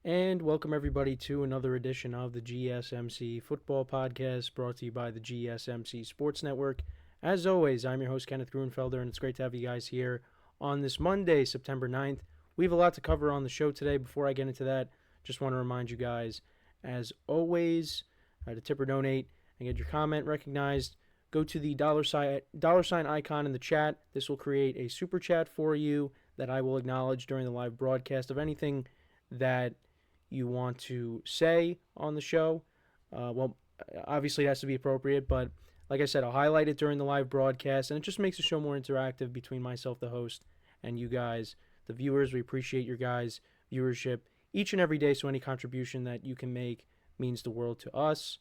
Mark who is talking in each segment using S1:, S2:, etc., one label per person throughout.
S1: And welcome everybody to another edition of the GSMC Football Podcast brought to you by the GSMC Sports Network. As always, I'm your host Kenneth Grunfelder, and it's great to have you guys here on this Monday, September 9th. We have a lot to cover on the show today. Before I get into that, just want to remind you guys, as always, to tip or donate and get your comment recognized, go to the dollar sign icon in the chat. This will create a super chat for you that I will acknowledge during the live broadcast of anything that you want to say on the show. Obviously it has to be appropriate, but like I said, I'll highlight it during the live broadcast, and it just makes the show more interactive between myself, the host, and you guys, the viewers. We appreciate your guys' viewership each and every day, so any contribution that you can make means the world to us.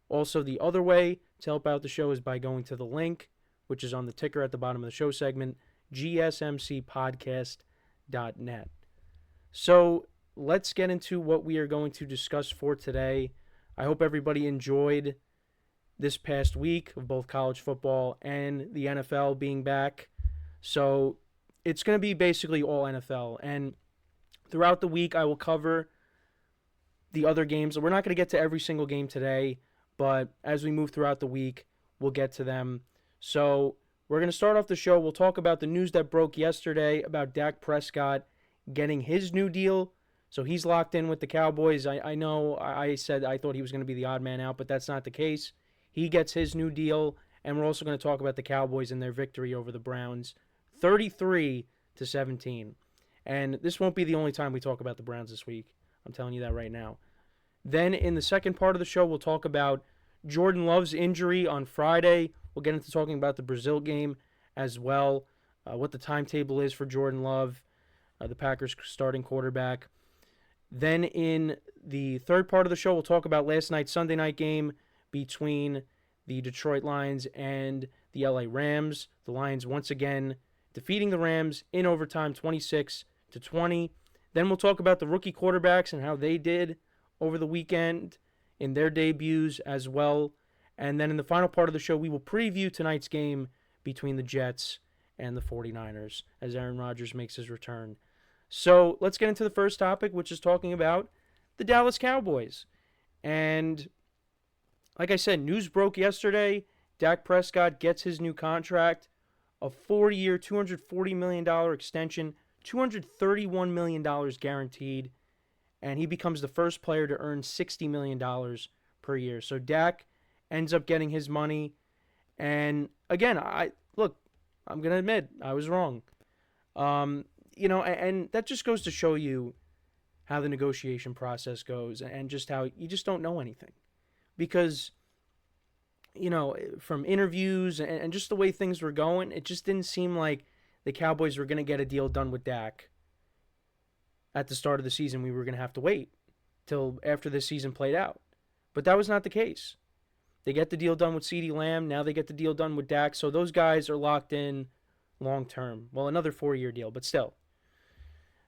S1: Also, the other way to help out the show is by going to the link, which is on the ticker at the bottom of the show segment, GSMCPodcast.net. So, let's get into what we are going to discuss for today. I hope everybody enjoyed this past week of both college football and the NFL being back. So it's going to be basically all NFL. And throughout the week, I will cover the other games. We're not going to get to every single game today, but as we move throughout the week, we'll get to them. So we're going to start off the show. We'll talk about the news that broke yesterday about Dak Prescott getting his new deal. So he's locked in with the Cowboys. I know I said I thought he was going to be the odd man out, but that's not the case. He gets his new deal, and we're also going to talk about the Cowboys and their victory over the Browns, 33-17. And this won't be the only time we talk about the Browns this week. I'm telling you that right now. Then in the second part of the show, we'll talk about Jordan Love's injury on Friday. We'll get into talking about the Brazil game as well, what the timetable is for Jordan Love, the Packers starting quarterback. Then in the third part of the show, we'll talk about last night's Sunday night game between the Detroit Lions and the LA Rams. The Lions once again defeating the Rams in overtime 26-20. Then we'll talk about the rookie quarterbacks and how they did over the weekend in their debuts as well. And then in the final part of the show, we will preview tonight's game between the Jets and the 49ers as Aaron Rodgers makes his return. So let's get into the first topic, which is talking about the Dallas Cowboys. And like I said, news broke yesterday. Dak Prescott gets his new contract, a 4-year, $240 million extension, $231 million guaranteed, and he becomes the first player to earn $60 million per year. So Dak ends up getting his money. And again, I'm going to admit, I was wrong. And that just goes to show you how the negotiation process goes and just how you just don't know anything. Because, from interviews and just the way things were going, it just didn't seem like the Cowboys were going to get a deal done with Dak at the start of the season. We were going to have to wait till after the season played out. But that was not the case. They get the deal done with CeeDee Lamb. Now they get the deal done with Dak. So those guys are locked in long term. Well, another 4-year deal, but still.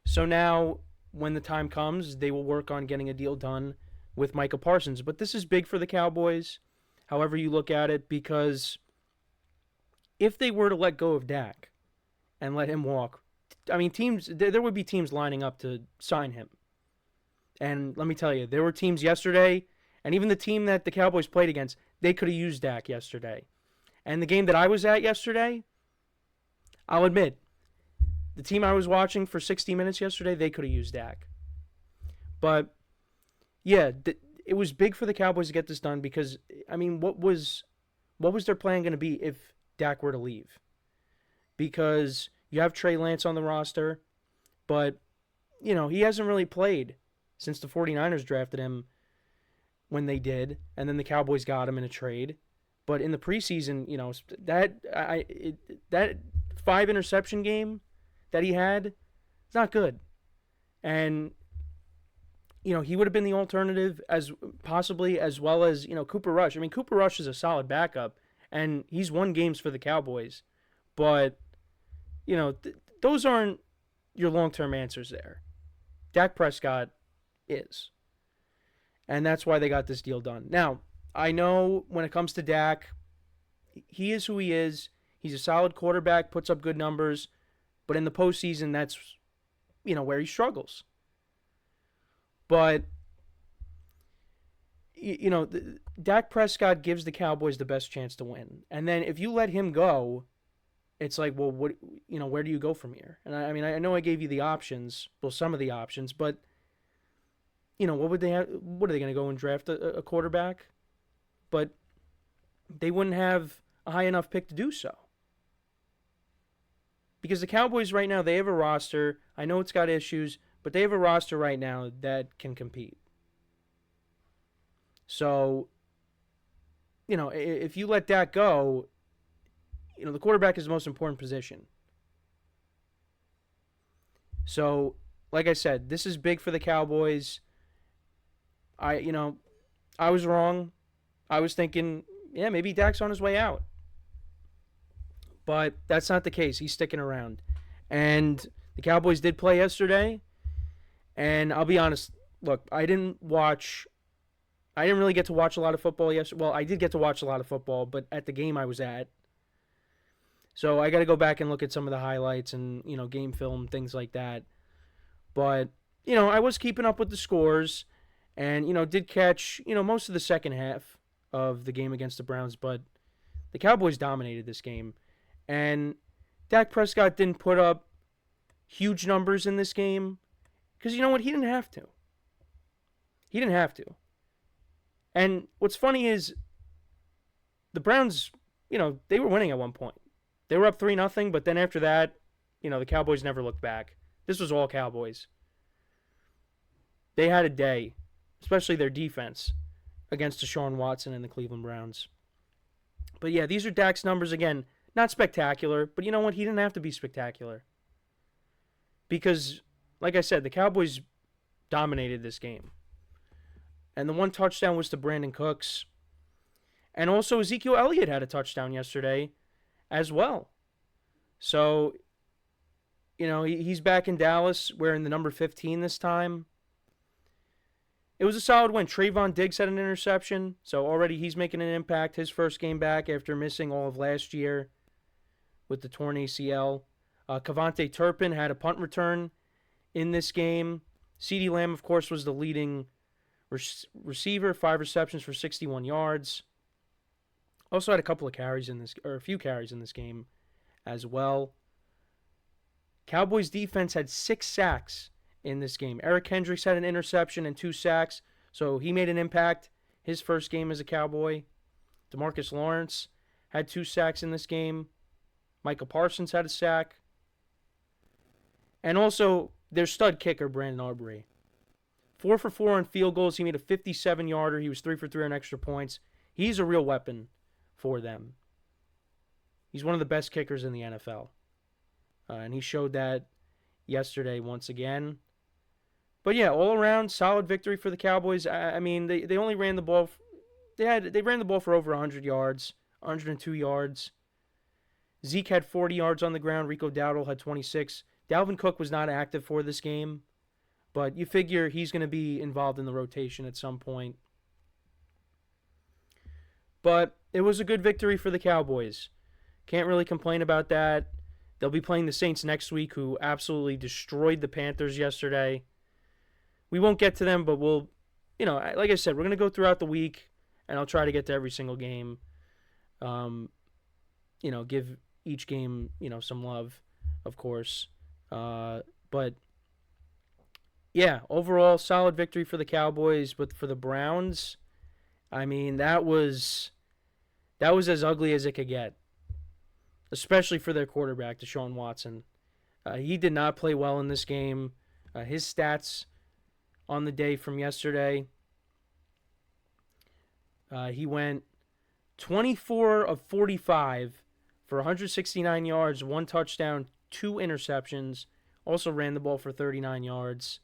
S1: So now, when the time comes, they will work on getting a deal done with Micah Parsons. But this is big for the Cowboys, however you look at it, because if they were to let go of Dak and let him walk, I mean, there would be teams lining up to sign him. And let me tell you, there were teams yesterday, and even the team that the Cowboys played against, they could have used Dak yesterday. And the game that I was at yesterday, I'll admit, the team I was watching for 60 minutes yesterday, they could have used Dak. But, yeah, it was big for the Cowboys to get this done because, I mean, what was their plan going to be if Dak were to leave? Because you have Trey Lance on the roster, but, he hasn't really played since the 49ers drafted him when they did, and then the Cowboys got him in a trade. But in the preseason, that 5-interception game that he had, it's not good. And, he would have been the alternative as well as, Cooper Rush. I mean, Cooper Rush is a solid backup, and he's won games for the Cowboys. But, those aren't your long-term answers there. Dak Prescott is. And that's why they got this deal done. Now, I know when it comes to Dak, he is who he is. He's a solid quarterback, puts up good numbers. But in the postseason, that's, where he struggles. But Dak Prescott gives the Cowboys the best chance to win. And then if you let him go, it's like, well, where do you go from here? And I know I gave you the options, well, some of the options, but what would they have? What are they going to go and draft a quarterback? But they wouldn't have a high enough pick to do so. Because the Cowboys right now, they have a roster. I know it's got issues, but they have a roster right now that can compete. So, if you let Dak go, the quarterback is the most important position. So, like I said, this is big for the Cowboys. I was wrong. I was thinking, yeah, maybe Dak's on his way out. But that's not the case. He's sticking around. And the Cowboys did play yesterday. And I'll be honest, look, I didn't really get to watch a lot of football yesterday. Well, I did get to watch a lot of football, but at the game I was at. So I got to go back and look at some of the highlights and, game film, things like that. But, I was keeping up with the scores and, did catch, most of the second half of the game against the Browns. But the Cowboys dominated this game. And Dak Prescott didn't put up huge numbers in this game because, you know what, he didn't have to. He didn't have to. And what's funny is the Browns, they were winning at one point. They were up 3-0, but then after that, the Cowboys never looked back. This was all Cowboys. They had a day, especially their defense, against Deshaun Watson and the Cleveland Browns. But yeah, these are Dak's numbers again. Not spectacular, but you know what? He didn't have to be spectacular. Because, like I said, the Cowboys dominated this game. And the one touchdown was to Brandon Cooks. And also Ezekiel Elliott had a touchdown yesterday as well. So, he's back in Dallas wearing the number 15 this time. It was a solid win. Trayvon Diggs had an interception. So already he's making an impact. His first game back after missing all of last year with the torn ACL. Kavonte Turpin had a punt return in this game. CeeDee Lamb, of course, was the leading receiver, 5 receptions for 61 yards. Also had a few carries in this game as well. Cowboys defense had 6 sacks in this game. Eric Kendricks had an interception and 2 sacks, so he made an impact his first game as a Cowboy. DeMarcus Lawrence had 2 sacks in this game. Michael Parsons had a sack. And also their stud kicker, Brandon Aubrey. 4 for 4 on field goals. He made a 57-yarder. He was 3 for 3 on extra points. He's a real weapon for them. He's one of the best kickers in the NFL. And he showed that yesterday once again. But yeah, all around, solid victory for the Cowboys. I mean, they only ran the ball. They ran the ball for over 100 yards, 102 yards. Zeke had 40 yards on the ground. Rico Dowdle had 26. Dalvin Cook was not active for this game, but you figure he's going to be involved in the rotation at some point. But it was a good victory for the Cowboys. Can't really complain about that. They'll be playing the Saints next week, who absolutely destroyed the Panthers yesterday. We won't get to them, but we'll, like I said, we're going to go throughout the week, and I'll try to get to every single game. Give each game, some love, of course. But yeah, overall solid victory for the Cowboys, but for the Browns, I mean, that was as ugly as it could get, especially for their quarterback, Deshaun Watson. He did not play well in this game. His stats on the day from yesterday, he went 24 of 45 for 169 yards, 1 touchdown, 2 interceptions. Also ran the ball for 39 yards.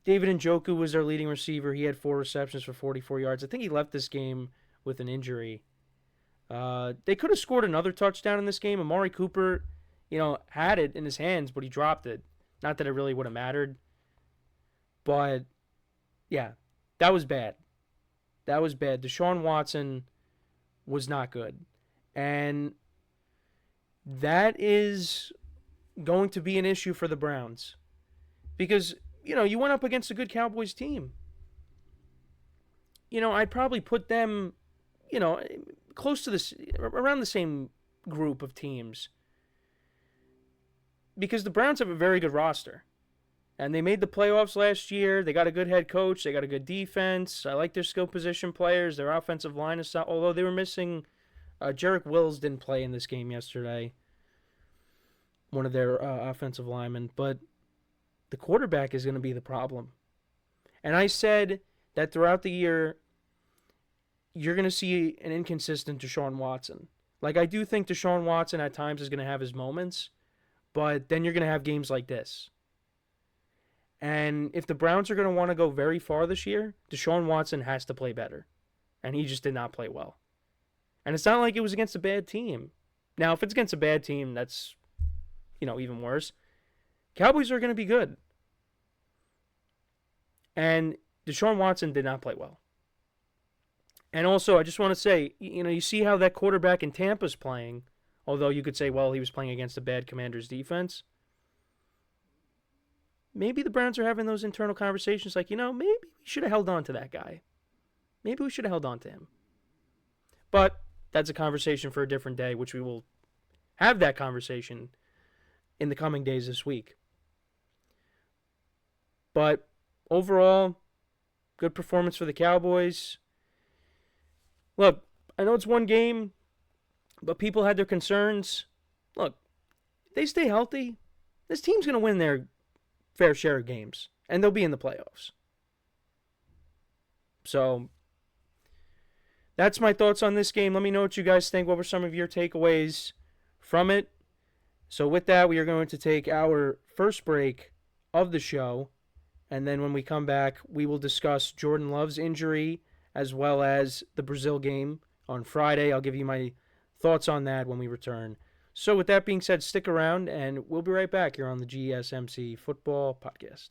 S1: David Njoku was their leading receiver. He had 4 receptions for 44 yards. I think he left this game with an injury. They could have scored another touchdown in this game. Amari Cooper, had it in his hands, but he dropped it. Not that it really would have mattered. But, yeah, that was bad. That was bad. Deshaun Watson was not good. And that is going to be an issue for the Browns. Because, you went up against a good Cowboys team. I'd probably put them, close to this, around the same group of teams. Because the Browns have a very good roster. And they made the playoffs last year. They got a good head coach. They got a good defense. I like their skill position players. Their offensive line is solid. Although they were missing, Jarek Wills didn't play in this game yesterday. One of their offensive linemen. But the quarterback is going to be the problem. And I said that throughout the year, you're going to see an inconsistent Deshaun Watson. Like, I do think Deshaun Watson at times is going to have his moments. But then you're going to have games like this. And if the Browns are going to want to go very far this year, Deshaun Watson has to play better. And he just did not play well. And it's not like it was against a bad team. Now, if it's against a bad team, that's, even worse. Cowboys are going to be good. And Deshaun Watson did not play well. And also, I just want to say, you see how that quarterback in Tampa's playing. Although you could say, well, he was playing against a bad Commanders defense. Maybe the Browns are having those internal conversations like, maybe we should have held on to that guy. Maybe we should have held on to him. But that's a conversation for a different day, which we will have that conversation in the coming days this week. But overall, good performance for the Cowboys. Look, I know it's one game, but people had their concerns. Look, if they stay healthy, this team's going to win their fair share of games, and they'll be in the playoffs. So, that's my thoughts on this game. Let me know what you guys think. What were some of your takeaways from it? So with that, we are going to take our first break of the show, and then when we come back, we will discuss Jordan Love's injury as well as the Brazil game on Friday. I'll give you my thoughts on that when we return. So with that being said, stick around, and we'll be right back here on the GSMC Football Podcast.